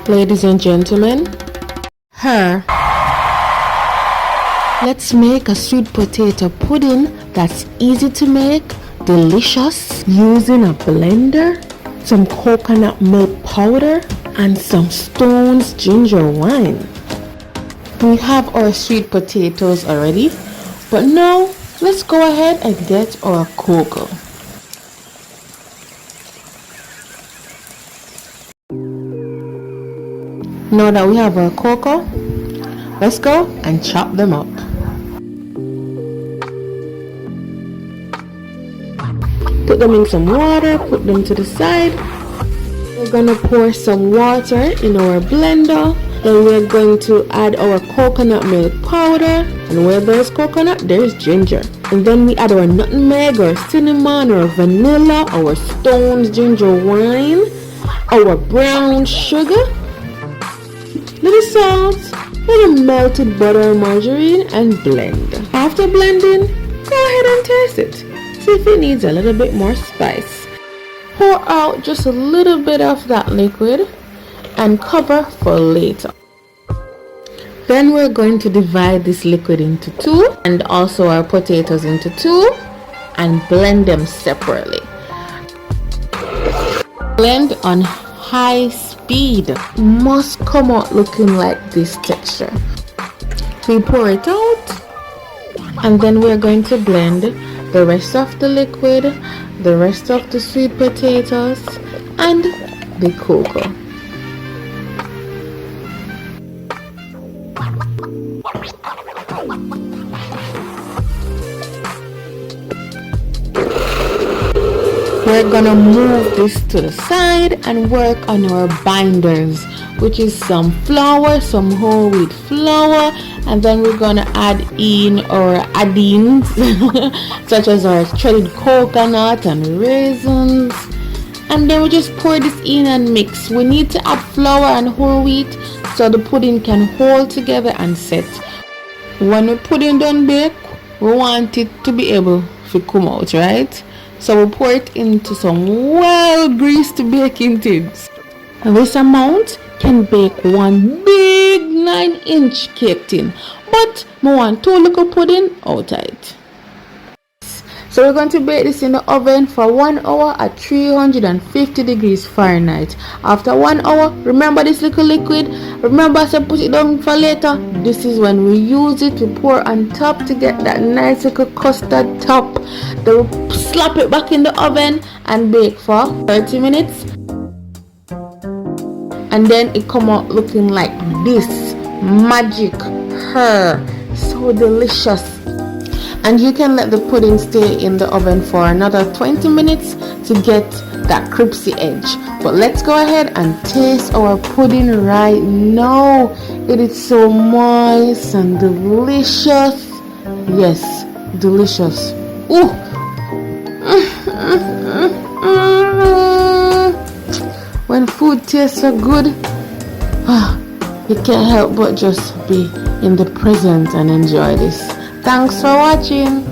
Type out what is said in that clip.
Ladies and gentlemen, let's make a sweet potato pudding that's easy to make, delicious, using a blender, some coconut milk powder, and some Stone's ginger wine. We have our sweet potatoes already, but now let's go ahead and get our cocoa. Now that we have our cocoa, let's go and chop them up. Put them in some water, put them to the side. We're gonna pour some water in our blender. Then we're going to add our coconut milk powder, and where there's coconut, there's ginger. And then we add our nutmeg or cinnamon or vanilla, our Stone's ginger wine, our brown sugar, little salt, little melted butter or margarine, and blend. After blending, go ahead and taste it. See if it needs a little bit more spice. Pour out just a little bit of that liquid and cover for later. Then we're going to divide this liquid into two and also our potatoes into two and blend them separately. Blend on high speed. Must come out looking like this texture. We pour it out and then we're going to blend the rest of the liquid, the rest of the sweet potatoes, and the cocoa. We're gonna move this to the side and work on our binders, which is some flour, some whole wheat flour, and then we're gonna add in our add-ins such as our shredded coconut and raisins, and then we just pour this in and mix. We need to add flour and whole wheat so the pudding can hold together and set. When the pudding done bake, we want it to be able to come out, right? So we pour it into some well greased baking tins. And this amount can bake one big 9-inch cake tin, but we want 2 little pudding out of it. So we're going to bake this in the oven for 1 hour at 350 degrees Fahrenheit. After 1 hour, remember this little liquid, remember to put it down for later. This is when we use it to pour on top to get that nice little custard top. Then we slap it back in the oven and bake for 30 minutes. And then it come out looking like this. Magic. So delicious. And you can let the pudding stay in the oven for another 20 minutes to get that crispy edge. But let's go ahead and taste our pudding right now. It is so moist and delicious. Yes, delicious. Ooh. When food tastes so good, you can't help but just be in the present and enjoy this. Thanks for watching.